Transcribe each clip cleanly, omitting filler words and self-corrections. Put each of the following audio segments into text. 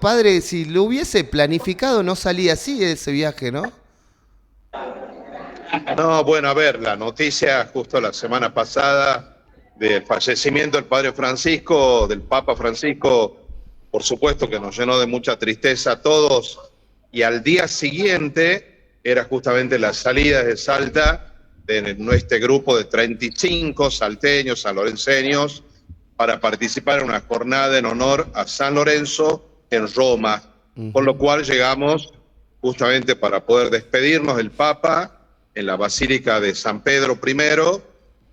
Padre, si lo hubiese planificado no salía así ese viaje, ¿no? No, bueno, a ver, la noticia justo la semana pasada del fallecimiento del Padre Francisco, del Papa Francisco, por supuesto que nos llenó de mucha tristeza a todos. Y al día siguiente era justamente la salida de Salta de nuestro grupo de 35 salteños, sanlorenseños, para participar en una jornada en honor a San Lorenzo en Roma. Con lo Ujú. cual llegamos justamente para poder despedirnos del Papa en la Basílica de San Pedro primero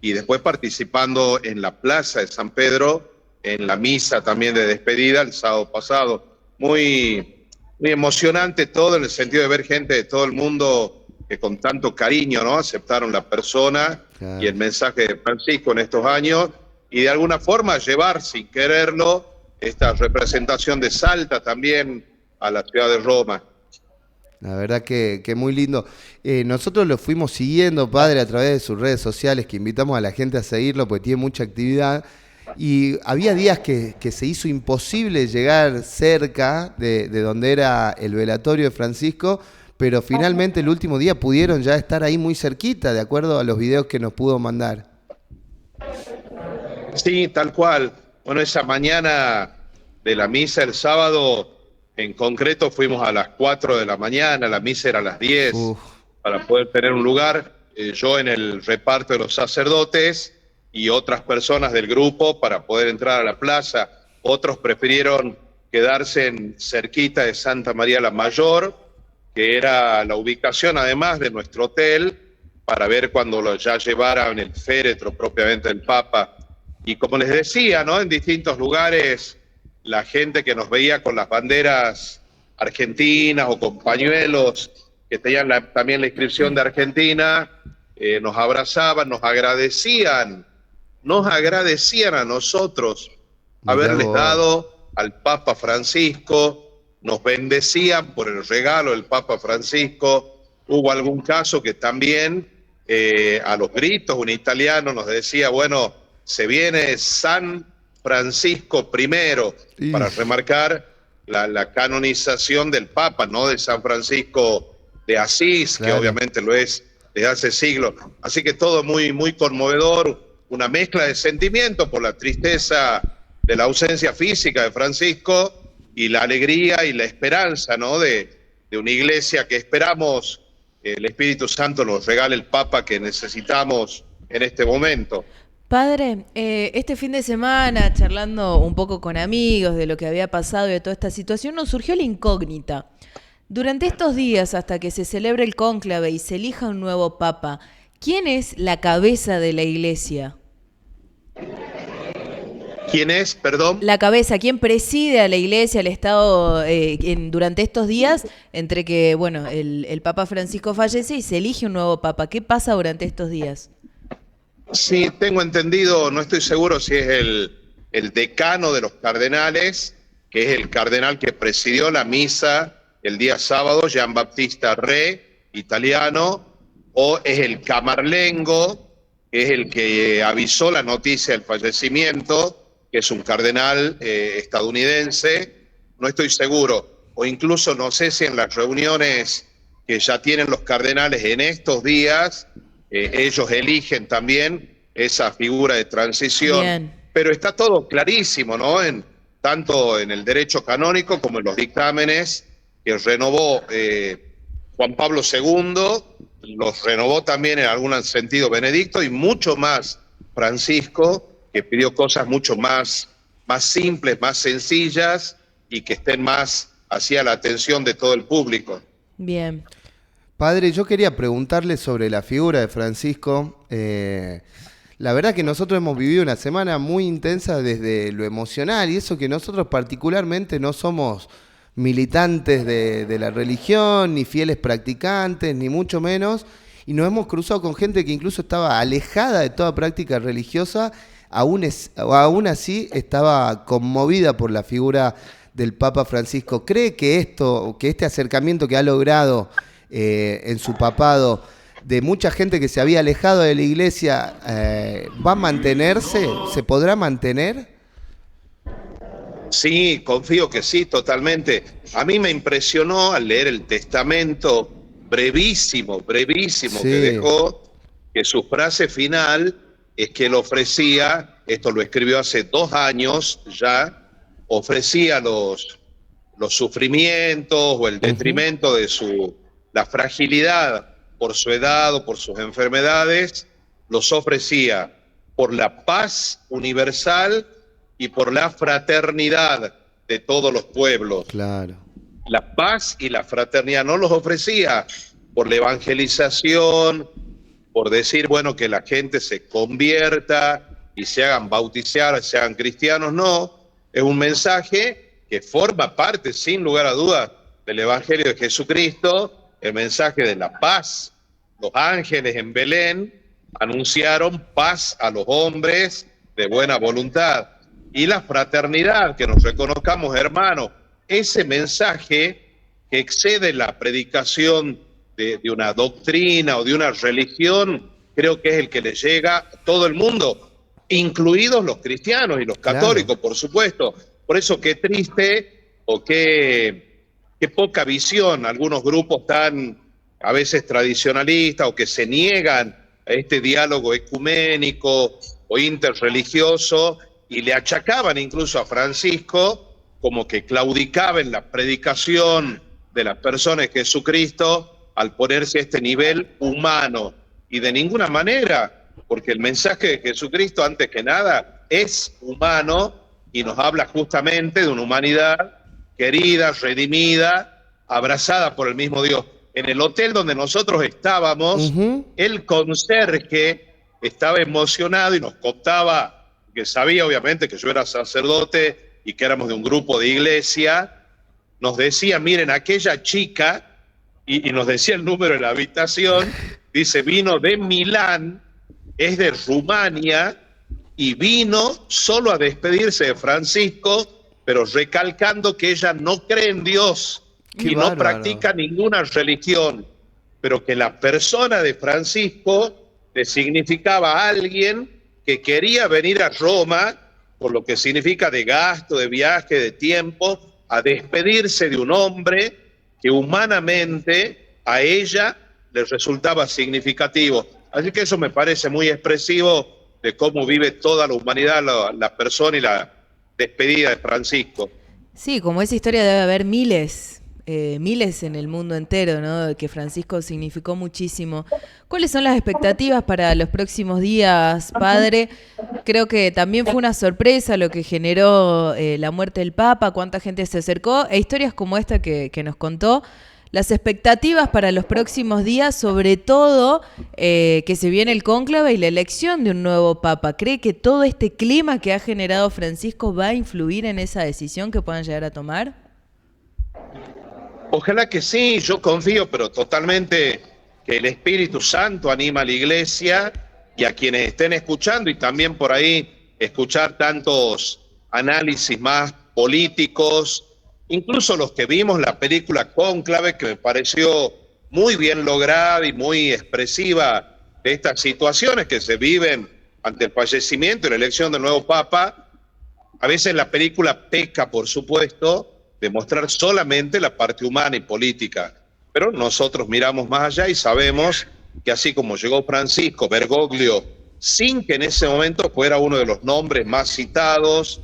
y después participando en la Plaza de San Pedro en la misa también de despedida el sábado pasado. Muy emocionante todo en el sentido de ver gente de todo el mundo que con tanto cariño, ¿no?, aceptaron la persona y el Claro. mensaje de Francisco en estos años y de alguna forma llevar sin quererlo esta representación de Salta también a la ciudad de Roma. La verdad que muy lindo. Nosotros lo fuimos siguiendo, padre, a través de sus redes sociales, que invitamos a la gente a seguirlo, porque tiene mucha actividad. Y había días que se hizo imposible llegar cerca de donde era el velatorio de Francisco, pero finalmente el último día pudieron ya estar ahí muy cerquita, de acuerdo a los videos que nos pudo mandar. Sí, tal cual. Bueno, esa mañana de la misa el sábado, en concreto, fuimos a las 4 de la mañana, la misa era a las 10 Uf, para poder tener un lugar. Yo en el reparto de los sacerdotes y otras personas del grupo para poder entrar a la plaza. Otros prefirieron quedarse en cerquita de Santa María la Mayor, que era la ubicación además de nuestro hotel, para ver cuando ya llevaran el féretro propiamente del Papa. Y como les decía, ¿no?, en distintos lugares, la gente que nos veía con las banderas argentinas o con pañuelos que tenían también la inscripción de Argentina, nos abrazaban, nos agradecían a nosotros mirá haberles vos. dado al Papa Francisco, nos bendecían por el regalo del Papa Francisco. Hubo algún caso que también a los gritos un italiano nos decía, bueno, se viene San Francisco primero, Y, para remarcar la canonización del Papa, no de San Francisco de Asís, que claro. obviamente lo es desde hace siglos. Así que todo muy conmovedor, una mezcla de sentimientos por la tristeza de la ausencia física de Francisco y la alegría y la esperanza, ¿no?, de una iglesia que esperamos el Espíritu Santo nos regale el Papa que necesitamos en este momento. Padre, este fin de semana, charlando un poco con amigos de lo que había pasado y de toda esta situación, nos surgió la incógnita. Durante estos días, hasta que se celebre el cónclave y se elija un nuevo papa, ¿quién es la cabeza de la iglesia? ¿Quién es? Perdón. La cabeza, ¿quién preside a la iglesia, al Estado durante estos días, entre que, bueno, el Papa Francisco fallece y se elige un nuevo papa? ¿Qué pasa durante estos días? Sí, tengo entendido, no estoy seguro si es el decano de los cardenales, que es el cardenal que presidió la misa el día sábado, Gian Battista Re, italiano, o es el camarlengo, que es el que avisó la noticia del fallecimiento, que es un cardenal estadounidense, no estoy seguro, o incluso no sé si en las reuniones que ya tienen los cardenales en estos días, ellos eligen también esa figura de transición, Bien. pero está todo clarísimo, ¿no? Tanto en el derecho canónico como en los dictámenes que renovó Juan Pablo II, los renovó también en algún sentido Benedicto y mucho más Francisco, que pidió cosas mucho más simples, más sencillas y que estén más hacia la atención de todo el público. Bien. Padre, yo quería preguntarle sobre la figura de Francisco. La verdad que nosotros hemos vivido una semana muy intensa desde lo emocional y eso que nosotros particularmente no somos militantes de la religión, ni fieles practicantes, ni mucho menos, y nos hemos cruzado con gente que incluso estaba alejada de toda práctica religiosa, aún así estaba conmovida por la figura del Papa Francisco. ¿Cree que este acercamiento que ha logrado en su papado de mucha gente que se había alejado de la iglesia va a mantenerse? ¿Se podrá mantener? Sí, confío que sí, totalmente. A mí me impresionó al leer el testamento brevísimo que Sí. dejó, que su frase final es que él ofrecía, esto lo escribió hace 2 años ya, ofrecía los sufrimientos o el Ujú. detrimento de la fragilidad por su edad o por sus enfermedades, los ofrecía por la paz universal y por la fraternidad de todos los pueblos. Claro, La paz y la fraternidad no los ofrecía por la evangelización, por decir, bueno, que la gente se convierta y se hagan bautizar, se hagan cristianos, no. Es un mensaje que forma parte, sin lugar a dudas, del Evangelio de Jesucristo, el mensaje de la paz. Los ángeles en Belén anunciaron paz a los hombres de buena voluntad. Y la fraternidad, que nos reconozcamos hermanos, ese mensaje que excede la predicación de una doctrina o de una religión, creo que es el que le llega a todo el mundo, incluidos los cristianos y los claro. católicos, por supuesto. Por eso qué triste o qué poca visión algunos grupos tan a veces tradicionalistas o que se niegan a este diálogo ecuménico o interreligioso y le achacaban incluso a Francisco como que claudicaba en la predicación de las personas de Jesucristo al ponerse a este nivel humano. Y de ninguna manera, porque el mensaje de Jesucristo, antes que nada, es humano y nos habla justamente de una humanidad querida, redimida, abrazada por el mismo Dios. En el hotel donde nosotros estábamos, Ujú. el conserje estaba emocionado y nos contaba, que sabía obviamente que yo era sacerdote y que éramos de un grupo de iglesia, nos decía, miren, aquella chica, y nos decía el número de la habitación, dice, vino de Milán, es de Rumania, y vino solo a despedirse de Francisco, pero recalcando que ella no cree en Dios Qué y no bárbaro. practica ninguna religión, pero que la persona de Francisco le significaba a alguien que quería venir a Roma, por lo que significa de gasto, de viaje, de tiempo, a despedirse de un hombre que humanamente a ella le resultaba significativo. Así que eso me parece muy expresivo de cómo vive toda la humanidad, la persona y la despedida de Francisco. Sí, como esa historia debe haber miles, miles en el mundo entero, ¿no? De que Francisco significó muchísimo. ¿Cuáles son las expectativas para los próximos días, padre? Creo que también fue una sorpresa lo que generó la muerte del Papa, cuánta gente se acercó, e historias como esta que nos contó. Las expectativas para los próximos días, sobre todo que se viene el cónclave y la elección de un nuevo papa. ¿Cree que todo este clima que ha generado Francisco va a influir en esa decisión que puedan llegar a tomar? Ojalá que sí, yo confío, pero totalmente que el Espíritu Santo anima a la iglesia y a quienes estén escuchando y también por ahí escuchar tantos análisis más políticos, incluso los que vimos la película Cónclave, que me pareció muy bien lograda y muy expresiva de estas situaciones que se viven ante el fallecimiento y la elección del nuevo Papa. A veces la película peca, por supuesto, de mostrar solamente la parte humana y política, pero nosotros miramos más allá y sabemos que así como llegó Francisco Bergoglio, sin que en ese momento fuera uno de los nombres más citados,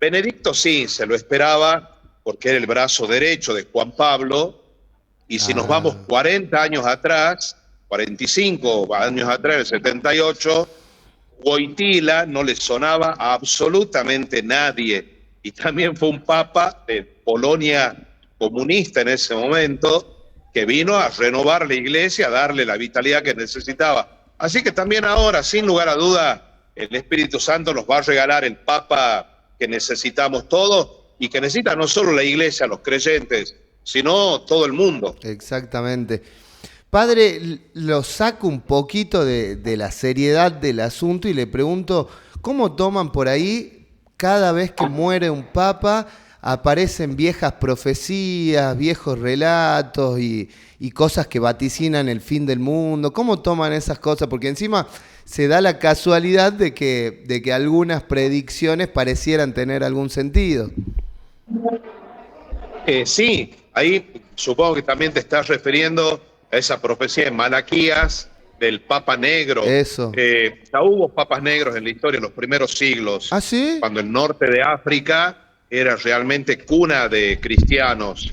Benedicto sí, se lo esperaba porque era el brazo derecho de Juan Pablo, y si nos vamos Ah, 40 años atrás, 45 años atrás, en el 78, Wojtyla no le sonaba a absolutamente nadie y también fue un papa de Polonia comunista en ese momento que vino a renovar la iglesia, a darle la vitalidad que necesitaba. Así que también ahora, sin lugar a duda, el Espíritu Santo nos va a regalar el papa que necesitamos todos y que necesita no solo la iglesia, los creyentes, sino todo el mundo. exactamente. Padre, lo saco un poquito de la seriedad del asunto y le pregunto, ¿cómo toman por ahí cada vez que muere un papa? Aparecen viejas profecías, viejos relatos y cosas que vaticinan el fin del mundo. ¿Cómo toman esas cosas? Porque encima se da la casualidad de que algunas predicciones parecieran tener algún sentido. Sí, ahí supongo que también te estás refiriendo a esa profecía de Malaquías del Papa Negro. Eso. Ya hubo papas negros en la historia en los primeros siglos, ¿Ah, sí? cuando el norte de África era realmente cuna de cristianos.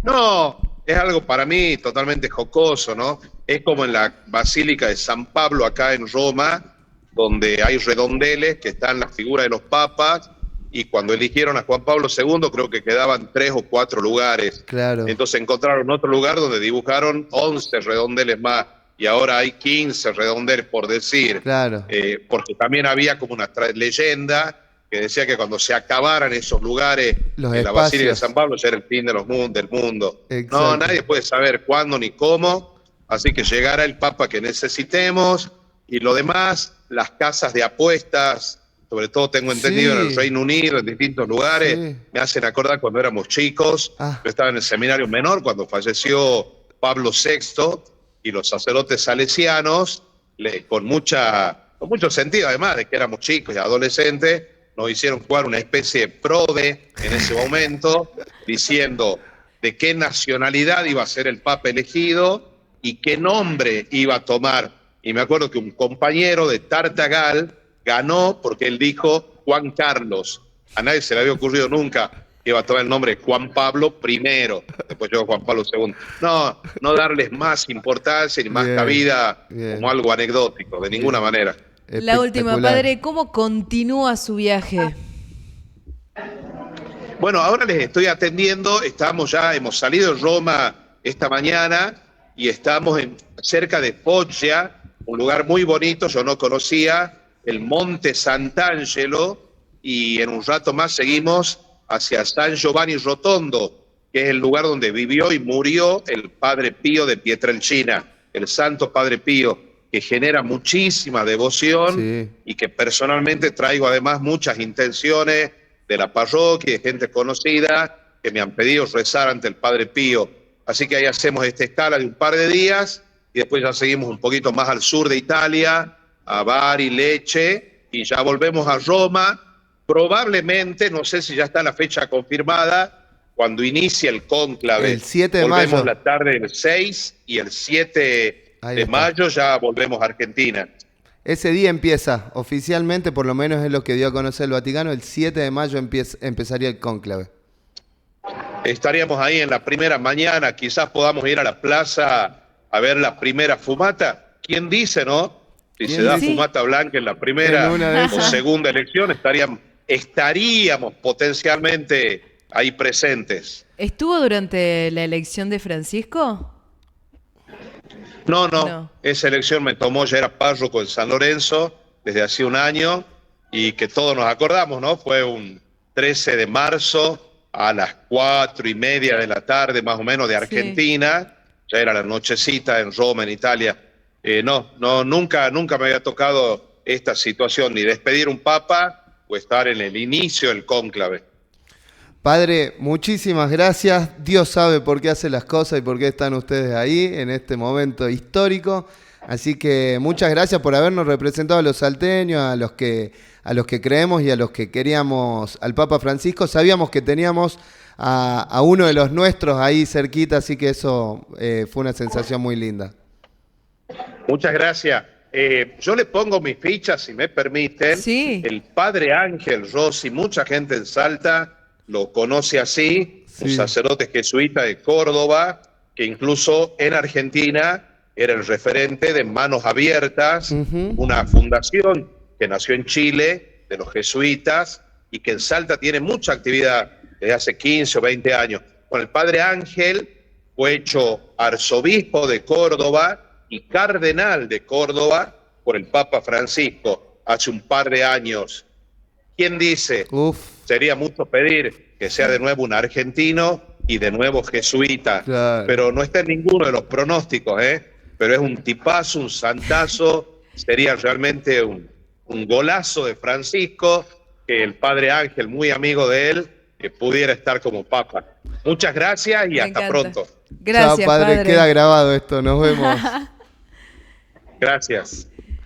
No, es algo para mí totalmente jocoso, ¿no? Es como en la Basílica de San Pablo acá en Roma, donde hay redondeles que están las figuras de los papas, y cuando eligieron a Juan Pablo II creo que quedaban 3 o 4 lugares. Claro. Entonces encontraron otro lugar donde dibujaron 11 redondeles más, y ahora hay 15 redondeles por decir. Claro. Porque también había como una leyenda que decía que cuando se acabaran esos lugares Los en la espacios. Basílica de San Pablo ya era el fin de del mundo. Exacto. No, nadie puede saber cuándo ni cómo, así que llegará el Papa que necesitemos, y lo demás, las casas de apuestas, sobre todo tengo entendido Sí. en el Reino Unido, en distintos lugares, Sí. me hacen acordar cuando éramos chicos. Yo estaba en el seminario menor cuando falleció Pablo VI, y los sacerdotes salesianos, con mucho sentido, además de que éramos chicos y adolescentes, nos hicieron jugar una especie de prode en ese momento, diciendo de qué nacionalidad iba a ser el Papa elegido y qué nombre iba a tomar. Y me acuerdo que un compañero de Tartagal ganó porque él dijo Juan Carlos. A nadie se le había ocurrido nunca que iba a tomar el nombre Juan Pablo I, después llegó Juan Pablo II. No darles más importancia ni más Bien, cabida bien. como algo anecdótico, de ninguna manera. La última, Espectacular. padre, ¿cómo continúa su viaje? Bueno, ahora les estoy atendiendo, hemos salido de Roma esta mañana y estamos cerca de Foggia, un lugar muy bonito, yo no conocía, el Monte Sant'Angelo, y en un rato más seguimos hacia San Giovanni Rotondo, que es el lugar donde vivió y murió el Padre Pío de Pietrelcina, el Santo Padre Pío, que genera muchísima devoción. Sí. Y que personalmente traigo además muchas intenciones de la parroquia y de gente conocida que me han pedido rezar ante el Padre Pío. Así que ahí hacemos esta escala de un par de días y después ya seguimos un poquito más al sur de Italia, a Bari, Lecce, y ya volvemos a Roma. Probablemente, no sé si ya está la fecha confirmada, cuando inicia el cónclave. El 7 de volvemos mayo. la tarde del 6 y el 7 Ahí de está. mayo ya volvemos a Argentina. Ese día empieza, oficialmente, por lo menos es lo que dio a conocer el Vaticano, el 7 de mayo empezaría el cónclave. Estaríamos ahí en la primera mañana, quizás podamos ir a la plaza a ver la primera fumata. ¿Quién dice, no? Si ¿Quién se da dice? fumata blanca en la primera En una de o esas. segunda elección, estaríamos potencialmente ahí presentes. ¿Estuvo durante la elección de Francisco? No. Esa elección me tomó, ya era párroco en San Lorenzo desde hace un año, y que todos nos acordamos, ¿no? Fue un 13 de marzo a las 4:30 de la tarde, más o menos, de Argentina. Ya era la nochecita en Roma, en Italia. Nunca me había tocado esta situación, ni despedir un papa o estar en el inicio del cónclave. Padre, muchísimas gracias. Dios sabe por qué hace las cosas y por qué están ustedes ahí en este momento histórico. Así que muchas gracias por habernos representado a los salteños, a los que creemos y a los que queríamos al Papa Francisco. Sabíamos que teníamos a uno de los nuestros ahí cerquita, así que eso fue una sensación muy linda. Muchas gracias. Yo le pongo mis fichas, si me permiten. Sí. El Padre Ángel Rossi, mucha gente en Salta lo conoce así, un Sí. sacerdote jesuita de Córdoba, que incluso en Argentina era el referente de Manos Abiertas, una fundación que nació en Chile, de los jesuitas, y que en Salta tiene mucha actividad desde hace 15 o 20 años. Bueno, el Padre Ángel fue hecho arzobispo de Córdoba y cardenal de Córdoba por el Papa Francisco hace un par de años. ¿Quién dice? Sería mucho pedir que sea de nuevo un argentino y de nuevo jesuita, Claro. pero no está en ninguno de los pronósticos, pero es un tipazo, un santazo, sería realmente un golazo de Francisco, que el Padre Ángel, muy amigo de él, que pudiera estar como papa. Muchas gracias y Me hasta encanta. pronto. Gracias, Chao, padre. Queda grabado esto. Nos vemos. Gracias.